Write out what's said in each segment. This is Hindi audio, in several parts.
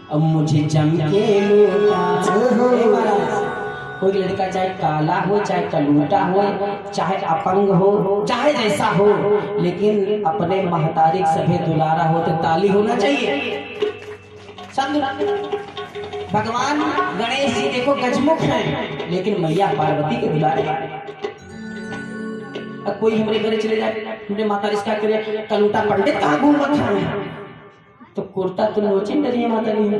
अब मुझे जम के लूटा। कोई लड़का चाहे काला हो, चाहे कलूटा हो, चाहे अपंग हो, चाहे जैसा हो, लेकिन अपने महतारी सभे दुलारा हो तो ताली होना चाहिए। भगवान गणेश जी देखो गजमुख हैं, लेकिन मैया पार्वती के दुलारे। अब कोई हमारे घर चले जाए, हमने माता रिश्ता करे कलूटा पंडित कहाँ घूम रखा है, तो कुर्ता तो नोचे डरिए माता नहीं।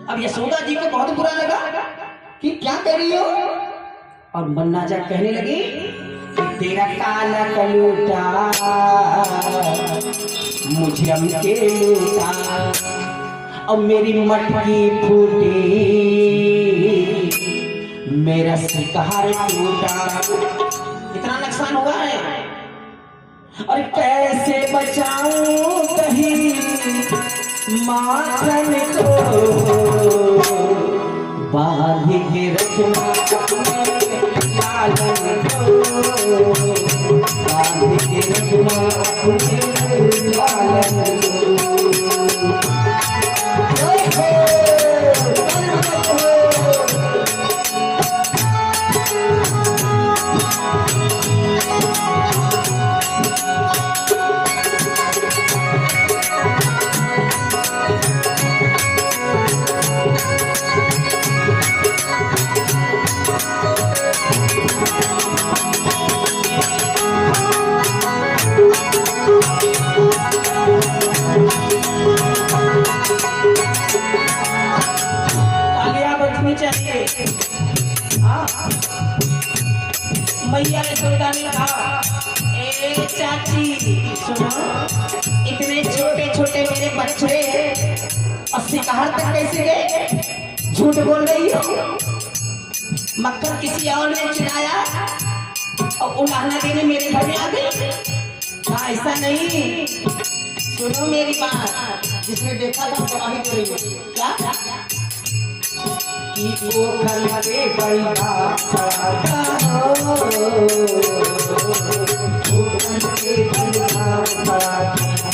अब यशोदा जी को बहुत बुरा लगा कि क्या कर रही हो, और मन्ना जा कहने लगी कि तेरा काला कलूटा मुझे हमके लूटा, और मेरी मटकी फूटी मेरा सिकहार टूटा। इतना नुकसान हुआ है, और कैसे बचाऊं कहीं माखन को बांध के रखना अपने लालन को, बांध के रखना अपने लालन को। मैया यशोदा ने कहा, ए चाची सुनो, इतने छोटे छोटे मेरे बच्चे और सिकहार तक कैसे गए? झूठ बोल रही हो। मक्खन किसी और ने चुराया और उलाहना देने मेरे घर में आ गई। हाँ ऐसा नहीं, सुनो मेरी बात, जिसने देखा था गवाही दे रही हो। क्या वो घर के बड़ा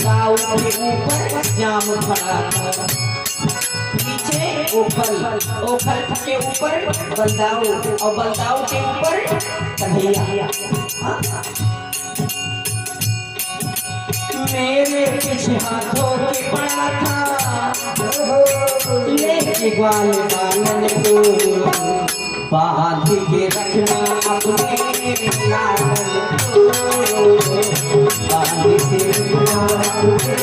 गाँव के ऊपर जाम खड़ा, नीचे ओखल, ओखल के ऊपर बलदाऊ, और बलदाऊ के ऊपर कन्हैया। मेरे पीछे हाथों के पड़ा था लेके ग्वाल बालन को, बांध के रखना अपने लालन को, बांध के रखना अपने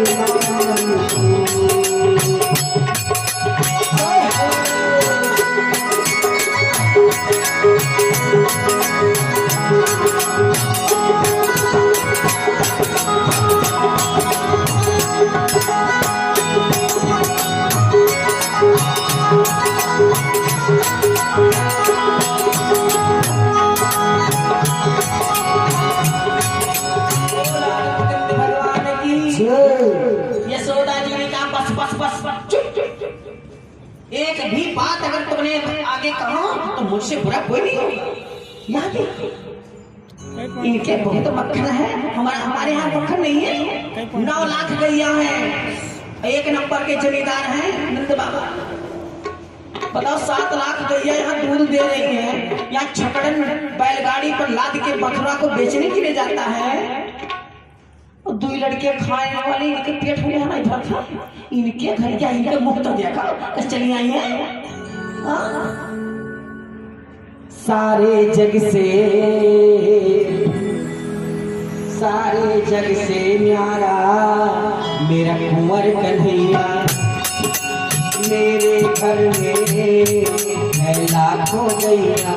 लालन को। यशोदा जी ने कहा बस बस बस चुप चुप चुप, एक भी बात अगर तुमने आगे कहा तो मुझसे बुरा कोई नहीं होगा। इनके बहुत तो मक्खन है, हमारे यहाँ मक्खन नहीं है। 9 लाख गैया है, 1 नंबर के जमींदार हैं नंद बाबा। बताओ 7 लाख गैया यहाँ दूध दे रही है। यहाँ छकड़न बैलगाड़ी पर लाद के मथुरा को बेचने के लिए जाता है। 2 लड़के खाने वाले, इनके पेट में आना इधर था, इनके घर क्या इनके मुफ्त देखा कैसे चली आई है। सारे जग से न्यारा मेरा कुंवर कन्हैया, मेरे घर में है लाखों गैया।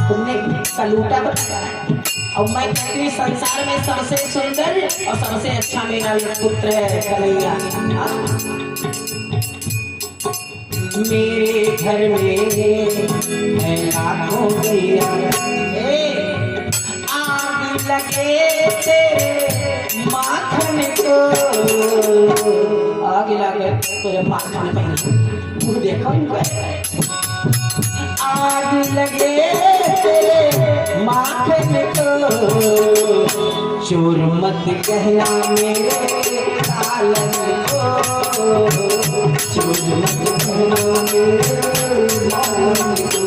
तुमने कलूटा बताया, और मैं कहती हूँ संसार में सबसे सुंदर और सबसे अच्छा मेरा पुत्र है कन्हैया। मेरे घर में है लाखों गैया, आग लगे तेरे माखन को, आग लगे तेरे माखन पे, तू देखो इनको, आग लगे तेरे माखन को, चोर मत कहना मेरे लालन को, चोर मत कहना मेरे लालन को।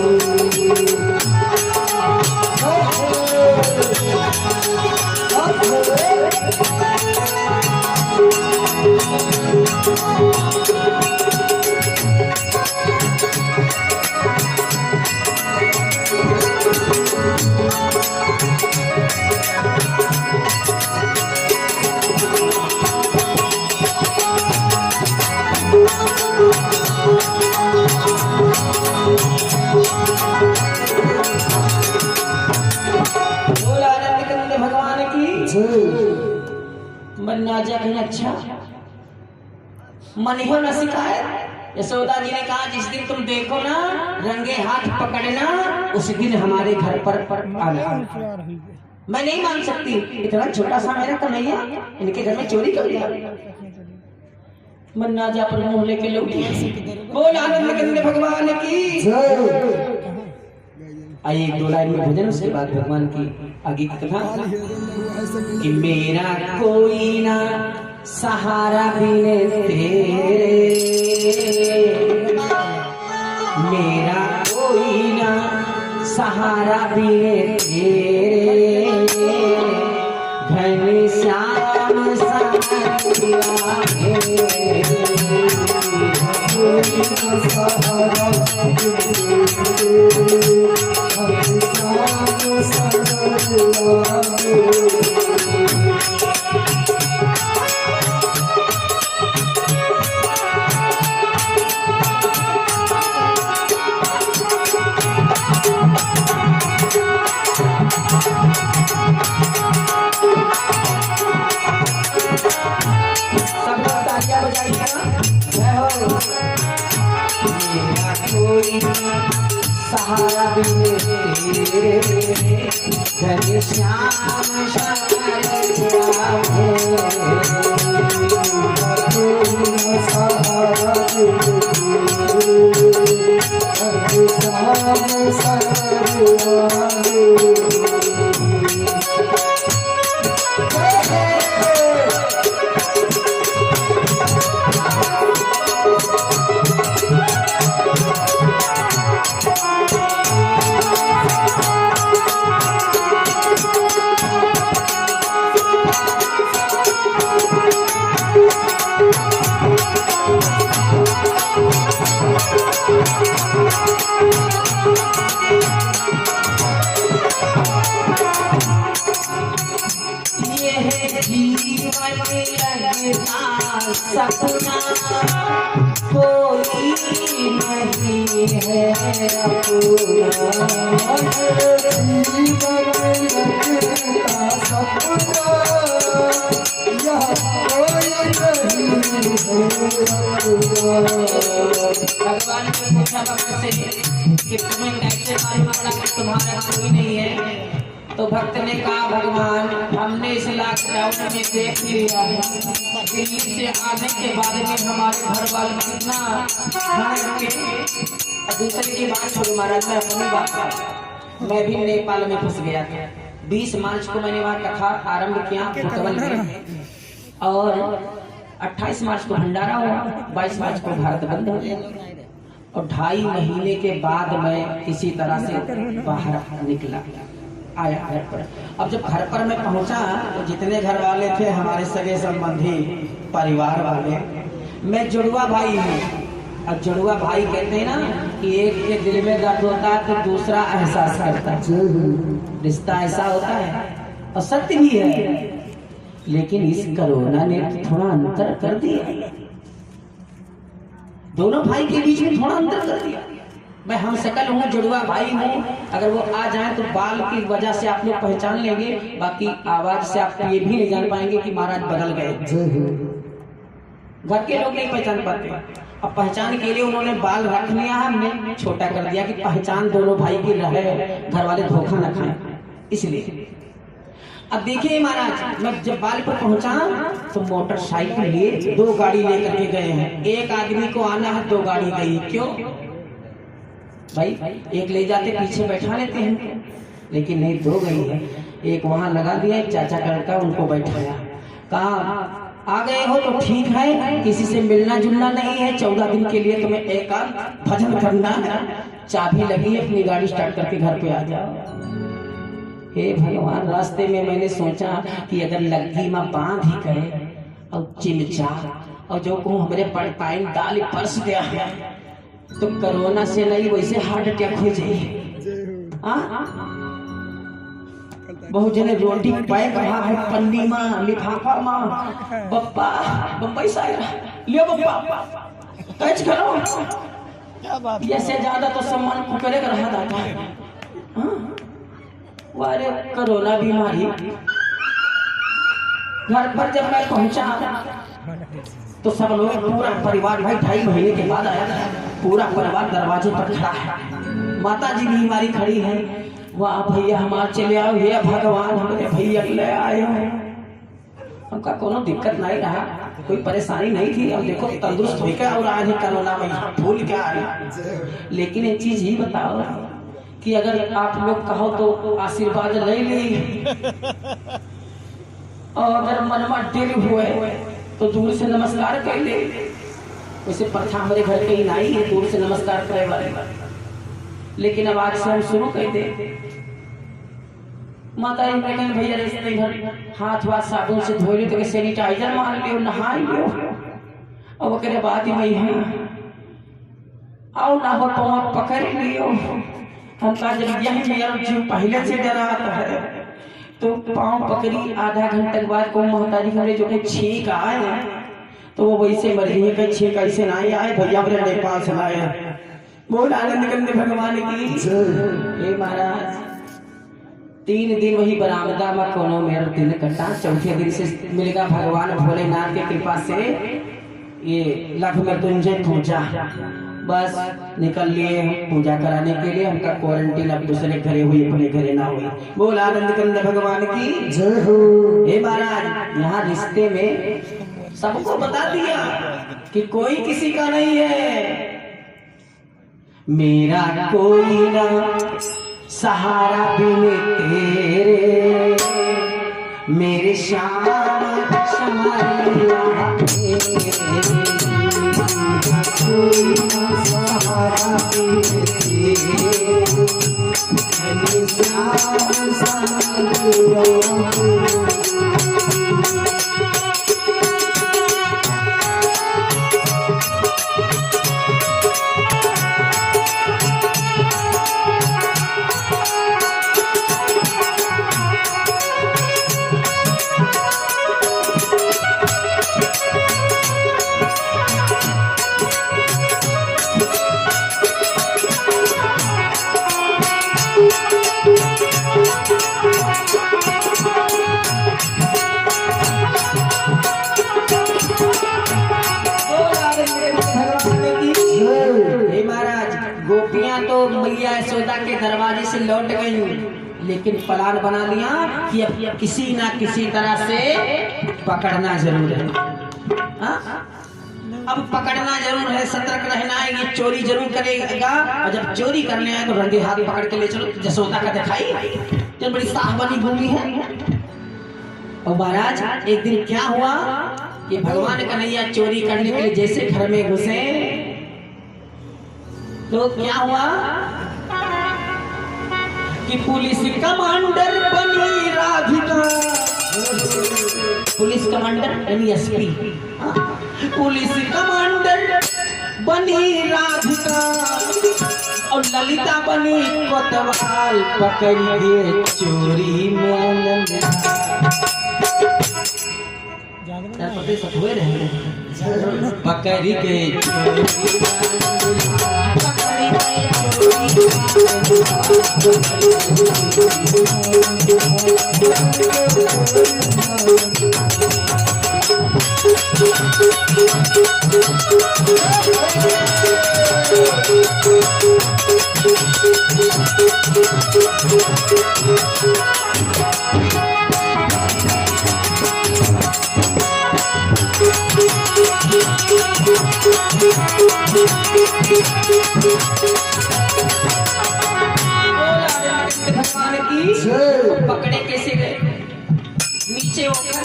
बनना जा कहीं अच्छा मन हो न शिकायत। यशोदा जी ने कहा जिस दिन तुम देखो ना रंगे हाथ पकड़ना उस दिन हमारे घर पर आना। मैं नहीं मान सकती, इतना छोटा सा मेरा कन्हैया इनके घर में चोरी कर लिया। मन्ना जा पर मुंह लेके लौटी। बोल आनंद कंद भगवान की। आइए एक दो लाइन में भजन, उसके बाद भगवान की आगे की कथा। कि मेरा कोई ना सहारा बिन तेरे, मेरा कोई ना सहारा बिन तेरे, घन श्याम सहारा सहारा बिन तेरे, घन श्याम सहारा सपना कोई नहीं है अपना, सपना यह कोई नहीं है। भगवान ने पूछा भक्त से कि तुम्हें कैसे मालूम पड़ा कि तुम्हारा कोई नहीं है? तो भक्त ने कहा भगवान हमने इस लॉकडाउन में देख लिया है, दिल्ली से आने के बाद में हमारे घर वाले कितना खाने के। दूसरे की बात छोड़ो महाराज, मैं अपनी बात कर, मैं भी नेपाल में फंस गया था। 20 मार्च को मैंने वहाँ कथा आरंभ किया भुतवल में, और 28 मार्च को भंडारा हुआ, 22 मार्च को भारत बंद हो गया, और 2.5 महीने के बाद मैं किसी तरह से बाहर निकला, आया घर पर। अब जब घर पर मैं पहुंचा तो जितने घर वाले थे हमारे सगे संबंधी परिवार वाले, मैं जुड़वा भाई हूँ, और जुड़वा भाई कहते हैं ना कि एक के दिल में दर्द होता है तो दूसरा एहसास करता है, रिश्ता ऐसा होता है और सत्य भी है। लेकिन इस कोरोना ने थोड़ा अंतर कर दिया, दोनों भाई के बीच में थोड़ा अंतर कर दिया। मैं हम सकल हूँ, जुड़वा भाई हूँ, अगर वो आ जाए तो बाल की वजह से आप लोग पहचान लेंगे, बाकी आवाज से आप ये भी नहीं जान पाएंगे कि महाराज बदल गए। घर के लोग नहीं पहचान पाते, अब पहचान के लिए उन्होंने बाल रख लिया, हमने छोटा कर दिया कि पहचान दोनों भाई की रहे, घर वाले धोखा न खाएं, इसलिए। अब देखिए महाराज, मैं जब बाल पर पहुंचा तो मोटरसाइकिल लिए 2 गाड़ी लेकर के गए हैं। एक आदमी को आना है, 2 गाड़ी गई, क्यों भाई? एक ले जाते पीछे बैठा लेते हैं, लेकिन नहीं, 2 गई है। एक वहां लगा दिया, एक चाचा का लड़का उनको बैठाया, कहा आ गए हो तो ठीक है, किसी से मिलना जुलना नहीं है, 14 दिन के लिए तुम्हें एकांत भजन करना है, चाबी लगी है, अपनी गाड़ी स्टार्ट करके घर पे आ जाओ। हे भगवान, रास्ते में मैंने सोचा कि अगर लग्गी में बांध ही करे और चिमचा और जो को हमारे पाइन डाल पर्स दिया है तो कोरोना से नहीं वैसे हार्ट अटैक हो जाए। बहुत जने रोटी पैक रहा है पन्नी में, लिफाफा में, बप्पा बम्बई से आया लियो बप्पा कैच करो, क्या बात, इससे ज्यादा तो सम्मान को करेगा रहा दादा। वारे कोरोना बीमारी घर पर जब मैं पहुंचा तो सब लोग, पूरा परिवार, भाई 2.5 महीने के बाद आया, पूरा परिवार दरवाजे पर खड़ा है, माता जी भी हमारी खड़ी है, वाह भैया हमारे चले आओ, ये भगवान हमारे भैया ले आए हो। हमका कोनो दिक्कत नहीं रहा, कोई परेशानी नहीं थी, अब देखो तंदुरुस्त होकर और आज कोरोना में भूल के आ रहे। लेकिन एक चीज ही बताओ कि अगर आप लोग कहो तो आशीर्वाद ले ली और अगर मनमा दिल हुए तो दूर से नमस्कार कर ले। वैसे प्रथा हमारे घर के ही नहीं है दूर से नमस्कार करे वाले, लेकिन अब आज से हम शुरू कर दे। माता जी कहते भैया रेस्ते घर हाथ वाथ साबुन से धो लियो, तो सैनिटाइजर मार लियो, नहा लियो, और ओकरे बाद ही मैं है आओ ना हो तो पकड़ लियो। हम कहा जब यही मेरा जीव पहले से डराता है तो पाँव पकड़ी, आधा घंटे के बाद को महतारी हमने जो है छींक आए तो वो वैसे मर गई है, छींक ऐसे ना आए भैया मेरे नेपाल से आए। बोल आनंद कंद भगवान की। हे महाराज 3 दिन वही बरामदा में कोनो मेरा दिन कटा, चौथे दिन से मिलेगा भगवान भोलेनाथ की कृपा से ये लख मृत्युंजय पूजा, बस निकल लिए हम पूजा कराने के लिए। हमका क्वारंटीन अब दूसरे घरे हुई, अपने घरे ना हुई। बोल आनंद कंद भगवान की जय हो। हे महाराज यहाँ रिश्ते में सबको बता दिया कि कोई किसी का नहीं है, मेरा कोई ना सहारा बिन तेरे, मेरे श्याम समारिया कोई ना सहारा बिन तेरे, मेरे श्याम समारिया। गोपियां तो मैया यशोदा के दरवाजे से लौट गई, लेकिन प्लान बना लिया कि अब किसी ना किसी तरह से पकड़ना जरूर है। अब पकड़ना जरूर है, सतर्क रहना है, ये चोरी जरूर करेगा, और जब चोरी करने आए तो रंगे हाथ पकड़ के ले चलो, यशोदा का दिखाई जब बड़ी साह बनी भूमि है। और महाराज एक दिन क्या हुआ कि भगवान कन्हैया चोरी करने के लिए जैसे घर में घुसे तो क्या हुआ कि पुलिस कमांडर बनी राधिका, पुलिस कमांडर यानी एसपी, पुलिस कमांडर बनी राधिका और ललिता बनी कोतवाल, पकड़ के चोरी में पकड़ के भगवान की की पकड़े कैसे गए नीचे होकर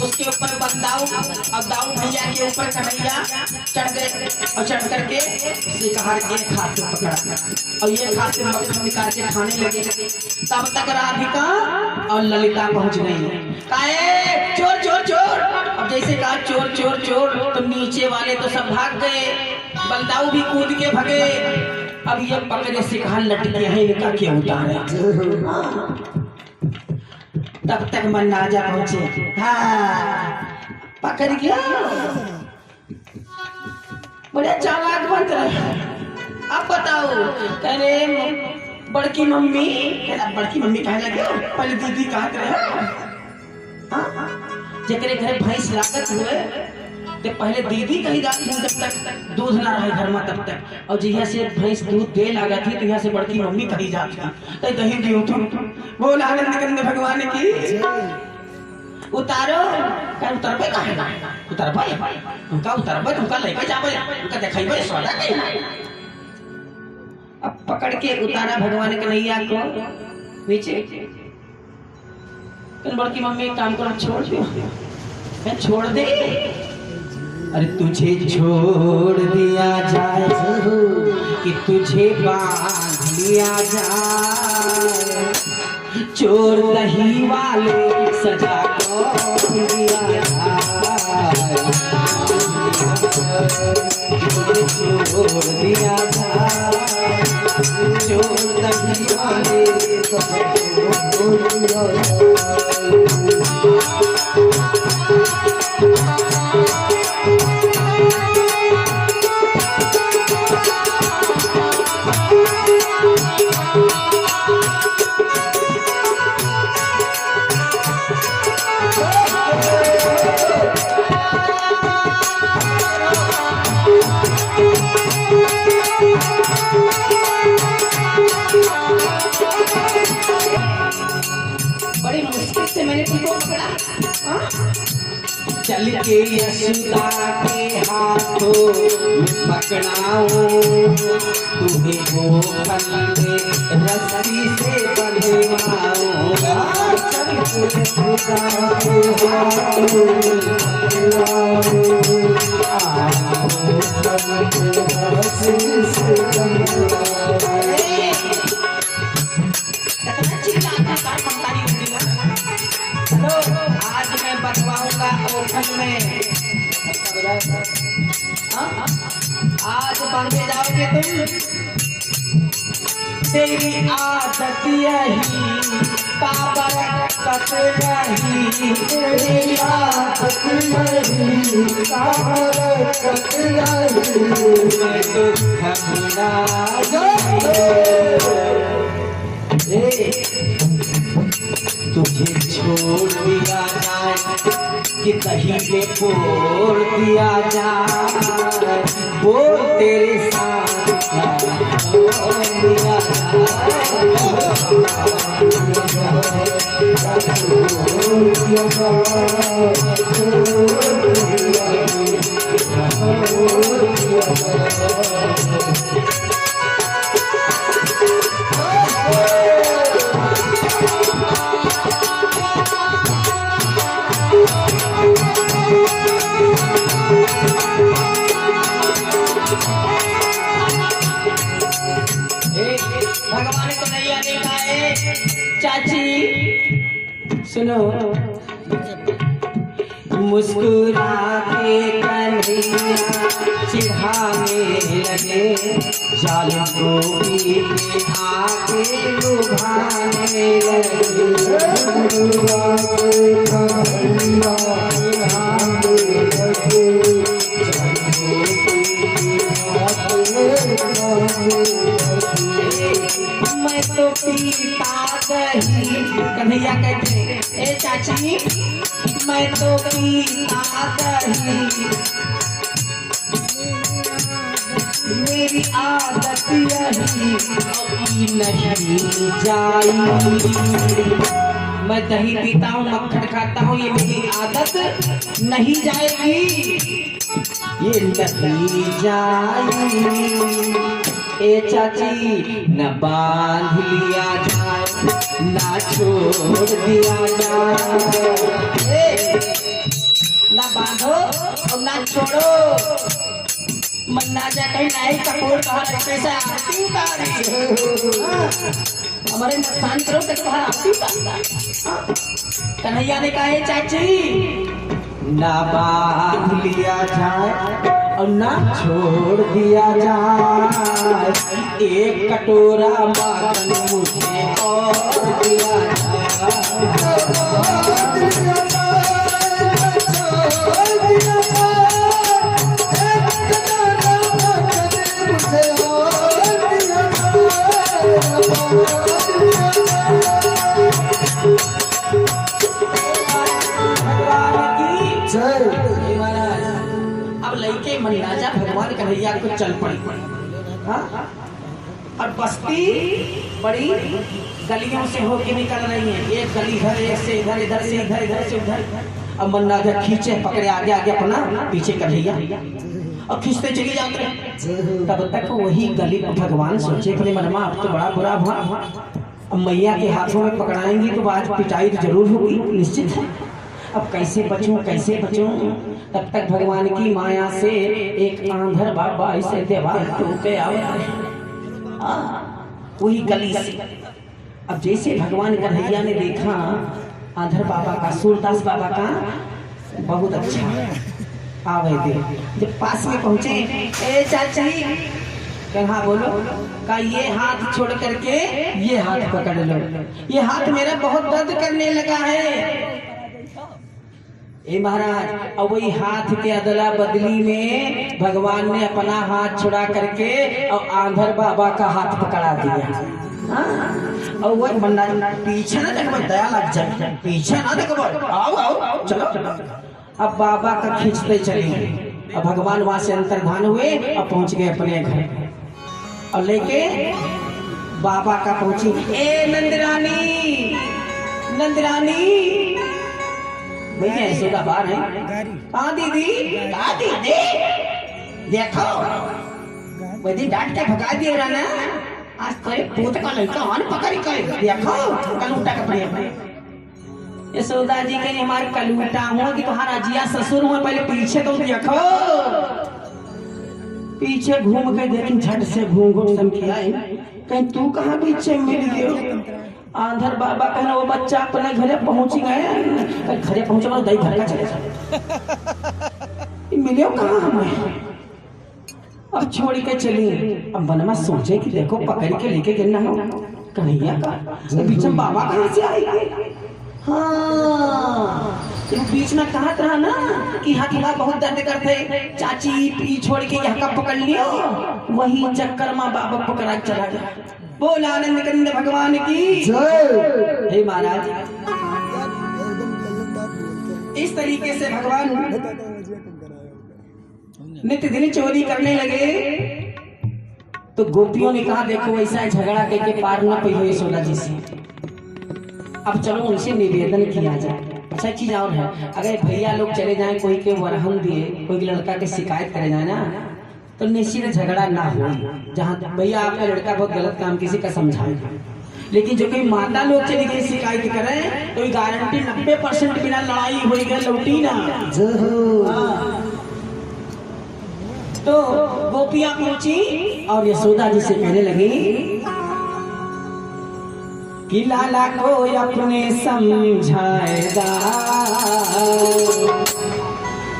उसके ऊपर बंदाऊ और दाऊ भैया के ऊपर कन्हैया चढ़ गए और चढ़ करके शिकार एक हाथ से पकड़ा और एक हाथ से मक्खन निकाल के खाने लगे। तब तक राधिका और ललिता पहुंच गई। काहे चोर चोर चोर। अब जैसे कहा चोर चोर चोर तो नीचे वाले तो सब भाग गए, बंदाऊ भी कूद के भगे। अब ये पकड़े शिकार लटके हैं, इनका क्या उतारे। तब तक मन्नाजा पहुंचे। हाँ पकड़ गया, बड़े चालाक बन रहे। अब बताओ कह रहे बड़की मम्मी, बड़की मम्मी कहे लगे पहले दीदी कहते रहे। जकरे घरे भैंस लागत हुए तो पहले दीदी कही जाती है जब तक दूध ना रहे घर में तब तक, और जिया से भैंस दूध दे लगा थी तो यहाँ से बड़की मम्मी कही जाती है दही दियो तुम। बोल आनंद कंद भगवान की उतारो। क्या उतरबे कहे ना उतरबे, उनका उतरबे उनका लेके जाबे उनका देखेबे स्वादा के। अब पकड़ के उतारा भगवान कन्हैया को नीचे। बड़की मम्मी काम करो छोड़ दियो, मैं छोड़ दे। अरे तुझे छोड़ दिया जाए कि तुझे बांध लिया जाए, चोर दही वाले सजा को दिया जाए, तुझे छोड़ दिया जाए, चोर दही वाले सजा को दिया जाए। बड़ी मुश्किल से मैंने तुमको पकड़ा। चल के यशोदा के हाथों में पकड़ाऊं, तुम्हें गोफन में रस्सी से बंधवाऊंगा। चल के यशोदा के हाथों में पकड़ाऊं, रस्सी से बंधवाऊंगा। आज मैं बंधवाऊंगा ओखल में, आज बांधे जाओगे तुम। तेरी आदत यही काबरकत रही, तेरी आदत यही काबरकत रही, मैं दुख तुझे छोड़ दिया जाए कि कहीं पे फोड़ दिया जाए, बोल तेरे साथ छोड़ दिया भगवान कन्हैया ने कहा चाची सुनो, मुस्कुरा के कन्हैया चिढ़ाने लगे, जालिम गोपी के आके लुभाने लगे। मुस्कुरा के कन्हैया चिढ़ाने लगे, मैं तो पीता दही। कन्हैया कहते ए चाची मैं तो पीता दही, मेरी आदत यही नहीं जाई। मैं दही पीता हूँ मक्खन खाता हूँ, ये मेरी आदत नहीं जाएगी, ये नहीं जाएगी। ए चाची न बांध लिया जाए, ना छोड़ दिया जाए, ना बांधो और ना छोड़ो। मन्ना जा कहीं नहीं कपूर कहा कैसे आरती उतारी, हमारे नुकसान करो तो तुम्हारा आरती उतारता। कन्हैया ने कहा चाची ना बांध लिया जाए और ना छोड़ दिया जाए, एक कटोरा माखन मुझे और दिया राजा भगवान कन्हैया को चल पड़ी। और बस्ती बड़ी गलियों से होके निकल रही है, एक गली इधर, एक से इधर, इधर से इधर, इधर से उधर। अब मन्ना जा खींचे पकड़े आगे आगे अपना, पीछे कन्हैया और खींचते चली जाते। तब तक वही गली भगवान सोचे अपने मनमा अब तो बड़ा बुरा हुआ, अब मैया के हाथों में पकड़ाएंगी तो आज पिटाई तो जरूर होगी निश्चित है। अब कैसे बचूं कैसे बचूं। तब तक भगवान की माया से एक आंधर बाबा ऐसे दीवार टूटे आवे, वही गली से। अब जैसे भगवान कन्हैया ने देखा आंधर बाबा का, सूरदास बाबा का बहुत अच्छा आवे दे। जब पास में पहुंचे, ए चाची कहा बोलो, का ये हाथ छोड़ करके ये हाथ पकड़ लो, ये हाथ मेरा बहुत दर्द करने लगा है। ए महाराज, अब वही हाथ के अदला बदली में भगवान ने अपना हाथ छुड़ा करके और आंधर बाबा का हाथ पकड़ा दिया। और वही बंदा पीछे ना देखो, दया लग जाए, पीछे ना देखो, आओ आओ चलो। अब बाबा का खींचते चले, अब भगवान वहां से अंतर्धान हुए और पहुंच गए अपने घर। और लेके बाबा का पहुंची, ए नंदरानी, नंदरानी भैया ऐसे का बार है। हाँ दीदी, हाँ दीदी, देखो वही डांट के भगा दिए ना, आज कोई पूत का लड़का वन पकड़ के देखो कलूटा का प्रेम। यशोदा जी के हमारे कलूटा हो कि तुम्हारा जिया ससुर हो, पहले पीछे तो देखो। पीछे घूम के देखी, झट से घूम घूम समझिया कहीं तू कहाँ पीछे मिल गयो। आंधर बाबा कहना वो बच्चा अपने घरे पहुंच गए, घरे पहुंचे मतलब दही घर का चले जाए, मिले कहाँ हमें। अब छोड़ के चली। अब मन में सोचे कि देखो पकड़ के लेके गिरना हो कन्हैया का, बीच में बाबा कहाँ से आएंगे। हाँ बीच में कहा था ना कि हकीमा बहुत दर्द करते, चाची पी छोड़ के यहाँ का पकड़ लियो, वही चक्कर में बाबा पकड़ा चला गया। बोल आनंद कंद भगवान की जय। हे महाराज, इस तरीके से भगवान नित्य दिन चोरी करने लगे। तो गोपियों ने कहा देखो ऐसा झगड़ा करके पार न पई हो यशोदा जी से, अब चलो उनसे निवेदन किया जाए। अच्छा चीज और है, अगर भैया लोग चले जाएं कोई के वरहन दिए, कोई लड़का के शिकायत करे जाए ना, तो निश्चित झगड़ा ना हो। जहाँ भैया आपका लड़का बहुत गलत काम किसी का समझाए, लेकिन जो कोई माता लोग चली गई शिकायत करें तो गारंटी 90% बिना लड़ाई हो गया लौटी ना। तो गोपियां पहुंची और यशोदा जी से कहने लगी कि लाला को अपने समझाएगा,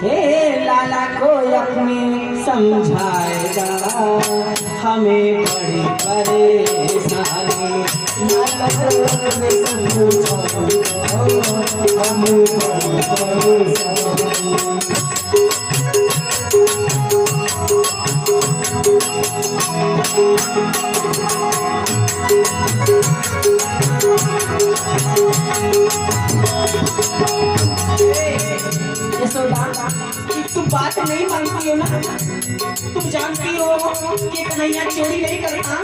हे लाला को अपने समझाएगा, हमें बड़ी परेशानी, लाला को अपने समझाएगा, हमें बड़ी परेशानी। तुम बात नहीं मानती हो ना, तुम जानती हो कि कन्हैया चोरी नहीं करता,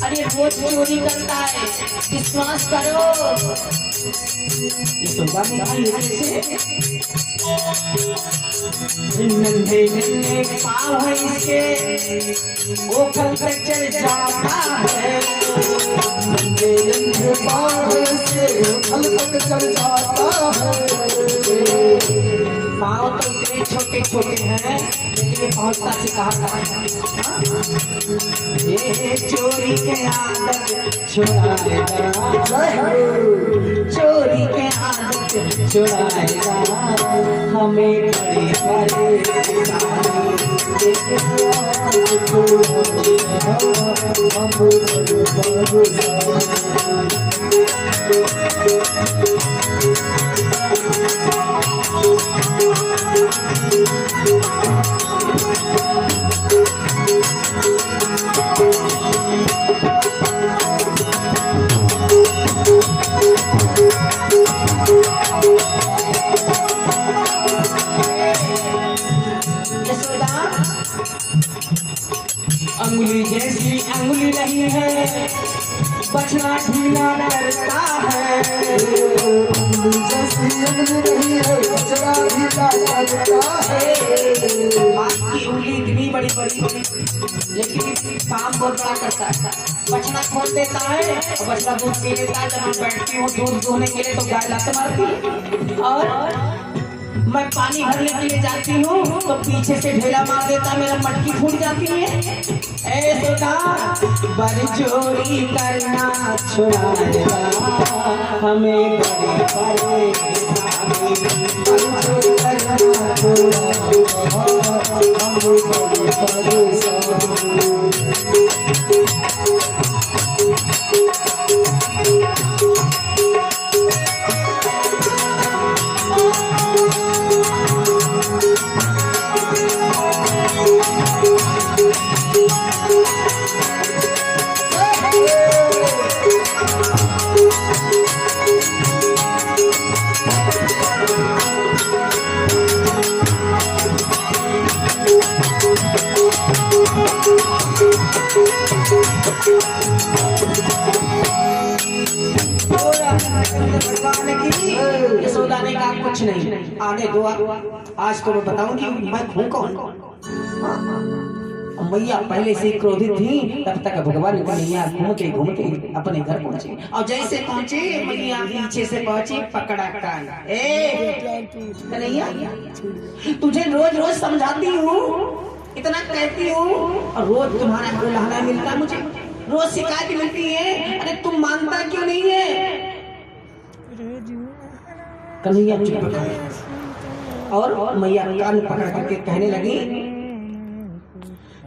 अरे वो चोरी करता है, विश्वास करो। यशोदा ने कहा ये कैसे? नन्हे नन्हे पाँव है इसके, वो कल तक चल जाता है। नन्हे नन्हे पाँव है इसके, कल तक चल जाता है। पाँव तो इतने छोटे छोटे हैं, लेकिन ये पहुंचता से कहा था ये चोरी के आदत छुड़ाएगा, चोरी के आदत छुड़ाएगा, हमें बड़ी अंगुली जैसी अंगुली नहीं है, बचना ढीला करता है। अंगुली जैसी अंगुली नहीं है, बचना ढीला करता है। आपकी उंगली इतनी बड़ी बड़ी, लेकिन काम बहुत बड़ा करता है। बचना खोल देता है और बचना दूध पी लेता है। जब मैं बैठती हूँ दूध दोहने के लिए तो गाय लात मारती, और मैं पानी भरने के लिए जाती हूँ तो पीछे से ढेला मार देता, मेरा मटकी फूट जाती है। ऐसे बड़ी चोरी करना छुड़ाएगा, हमें बड़ी चोरी करना छुड़ाएगा, हमें बड़ी परेशानी। यशोदा ने कहा कुछ नहीं, आने दो, आज तो मैं बताऊंगी मैं हूँ कौन। मैया पहले से क्रोधित थी, तब तक भगवान मैया घूमते घूमते अपने घर पहुंचे, और जैसे पहुंचे मैया पीछे से पहुंची, पकड़ा कान। कन्हैया तुझे रोज रोज समझाती हूँ, इतना कहती हूँ, और रोज तुम्हारा बुलाना मिलता मुझे, रोज शिकायत मिलती है, अरे तुम मानता क्यों नहीं है? कन्हैया चुप, और मैया कान पकड़ करके कहने लगी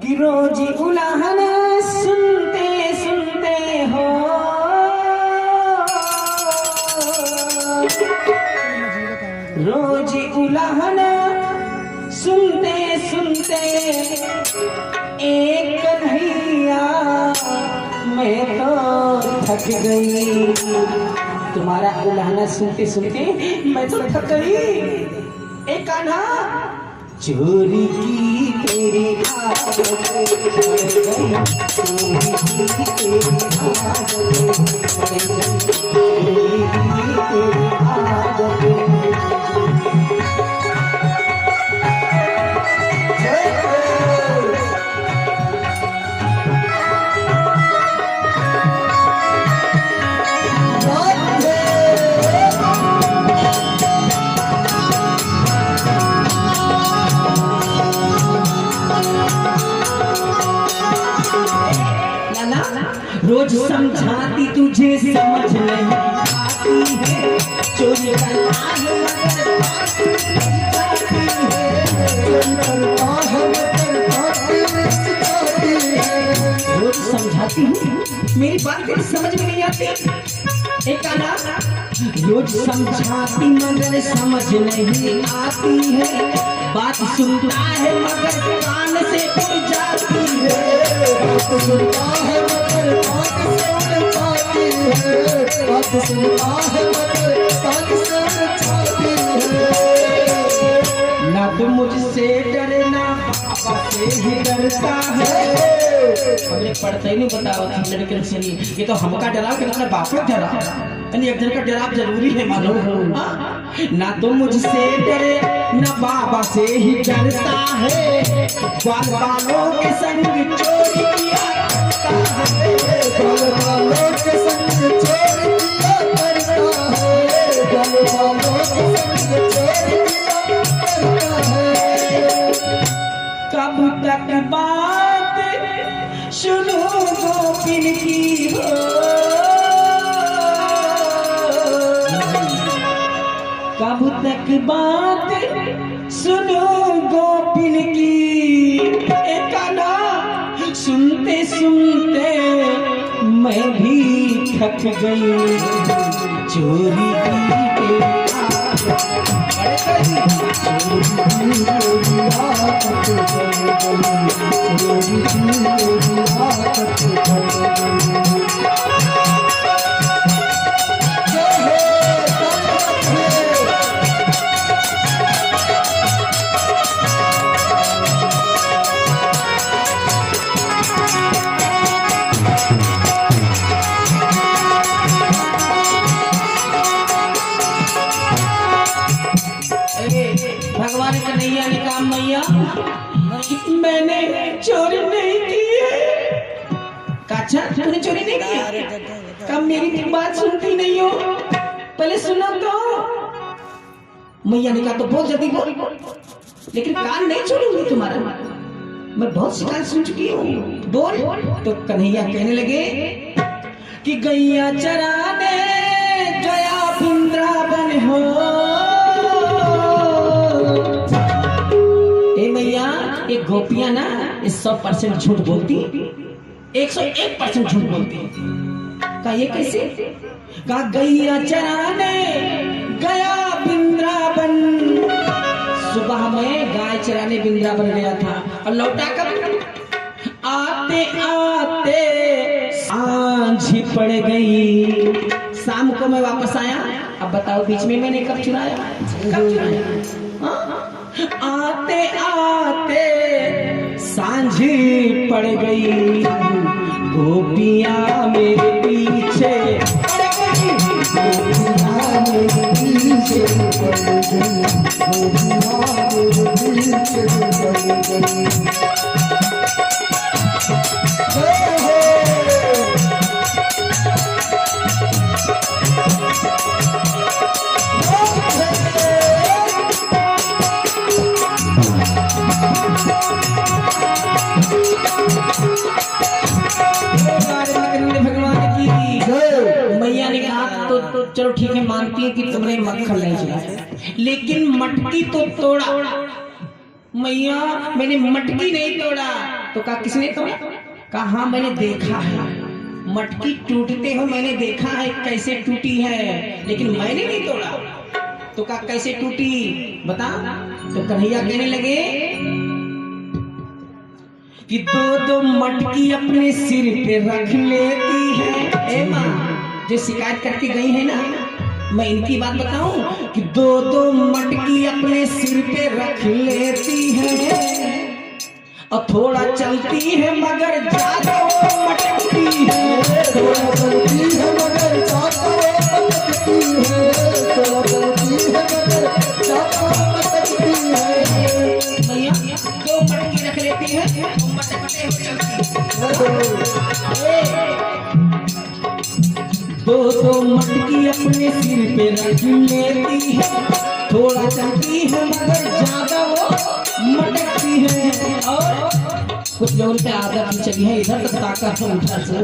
कि रोज उलाहन सुनते सुनते हो, रोज उलाहन सुनते सुनते एक कन्हैया मैं तो थक गई। तुम्हारा उलाहना सुनते सुनते मैं तो थक गई। एक कान्हा चोरी की तेरी आदत बढ़ गई, चोरी की तेरी आदत बढ़ गई, चोरी की तेरी आदत। रोज समझाती तुझे समझ नहीं आती है, चोरी करना है मगर रोज समझाती हूँ, मेरी बात तेरी समझ में नहीं आती। एक काना रोज समझाती मगर समझ नहीं आती है, बात सुनता है मगर कान से उड़ जाती है, बात सुनता है मगर कान से उड़ जाती है, बात सुनता है मगर कान से उड़ जाती है। ना मुझसे डरे ना बाबा से ही डरता है। हमने पढ़ते ही नहीं बताओ लड़के से नहीं, ये तो हमका डराओ कि अपने बाप का डरा, यानी एक जन का डराव जरूरी है मालूम। ना तो मुझसे डरे ना बाबा से ही डरता है, बाल बालों के संग चोरी किया करता है, बाल बालों के संग चोरी किया करता है, बाल बालों के संग चोरी किया करता है। कब तक बात सुनो गोपिन की हो, कब तक बात सुनो गोपिन की, एक ना सुनते सुनते मैं भी थक गई, चोरी की भगवान कन्हैया ने कहा मैया मैंने चोरी नहीं की है। अच्छा तूने चोरी नहीं की? कब मेरी बात सुनती नहीं हो, पहले सुनो तो। मैया ने कहा तो बहुत जल्दी बोल, लेकिन कान नहीं छोड़ूंगी तुम्हारा, मैं बहुत शिकायत सुन चुकी हूँ, बोल। तो कन्हैया कहने लगे कि गैया चराने गया वृंदावन हो, एक गोपियां ना इस 100% झूठ बोलती, 101% झूठ बोलती। का ये कैसे? का गैया चराने गया वृंदावन, सुबह में गाय चराने वृंदावन गया था और लौटा कब? आते आते सांझ पड़ गई, शाम को मैं वापस आया। अब बताओ बीच में मैंने कब चुराया? कब चुराया? आते आते सांझ पड़ गई, गोपियां मेरे पीछे पड़ गई, गोपियां मेरे पीछे पड़ गई, गोपियां मेरे पीछे पड़ गई। मैया ने कहा तो चलो ठीक है, मानती है कि तुमने मक्खन नहीं चलाया, लेकिन मटकी तो तोड़ा। मैया मैंने मटकी नहीं तोड़ा। तो कहा किसने तोड़ा? कहा हाँ मैंने देखा है, मटकी टूटते हो मैंने देखा है कैसे टूटी है, लेकिन मैंने नहीं तोड़ा। तो कहा कैसे टूटी बता? तो कन्हैया कहने लगे कि दो मटकी अपने सिर पे रख लेती है। ए माँ जो शिकायत करके गई है ना, मैं इनकी बात बताऊं कि दो मटकी अपने सिर पे रख लेती है और थोड़ा चलती है मगर ज्यादा मटकती है, थोड़ा चलती है मगर ज्यादा मटकती है, थोड़ा चलती है मगर ज्यादा मटकती है। भैया दो मटकी रख लेती है मटकते हुए चलती है। दो मटकी अपने सिर पे रख लेती है, थोड़ा चलती है मगर ज्यादा वो मटकती है। और कुछ लोगों पे आदत चली है इधर तक ताकत उठा से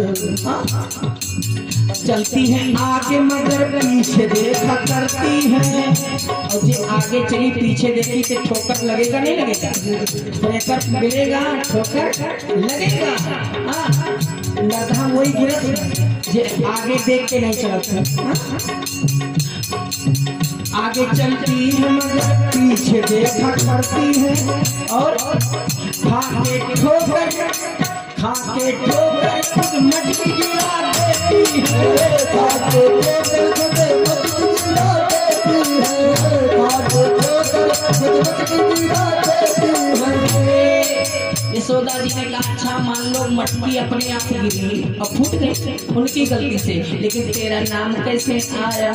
चलती है आगे मगर पीछे देखा करती है, और जो आगे चली पीछे देखी तो ठोकर लगेगा नहीं लगेगा? ब्रेकर मिलेगा ठोकर लगेगा। हाँ लगा वही गिरत जे आगे देख के नहीं चलता। आगे चलती है मगर पीछे देखा करती है, और खाके ठोकर खुद मटकी गिरा देती है, खाके ठोकर खुद मटकी गिरा देती है, खाके ठोकर खुद मटकी गिरा यशोदा जी ने कहा अच्छा मान लो मटकी अपने आप गिरी और फूट गई उनकी गलती से, लेकिन तेरा नाम कैसे आया,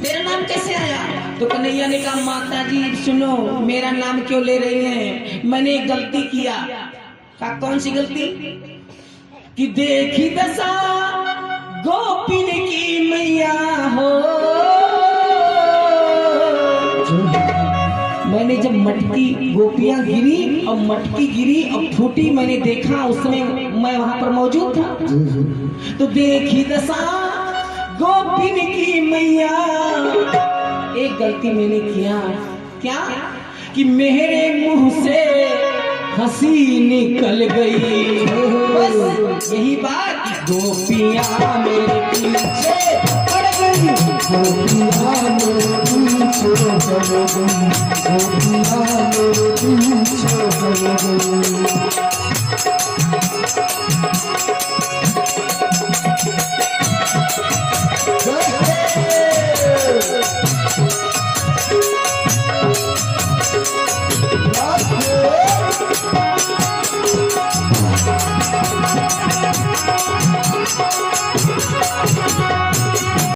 तेरा नाम कैसे आया? तो कन्हैया ने कहा माता जी सुनो, मेरा नाम क्यों ले रही हैं, मैंने एक गलती किया। कहा कौन सी गलती? कि देखी दशा गोपिन की मैया हो, मैंने जब मटकी गोपियां गिरी और मटकी गिरी और फूटी, मैंने देखा, उस समय मैं वहां पर मौजूद था। तो देखी दशा गोपिन की मैया, एक गलती मैंने किया, क्या? कि मेरे मुंह से हंसी निकल गई, बस यही बात। गोपियां मेरे पीछे पड़ गई, गोपियां मेरे पीछे पड़ गई, गोपियां मेरे पीछे पड़ गई।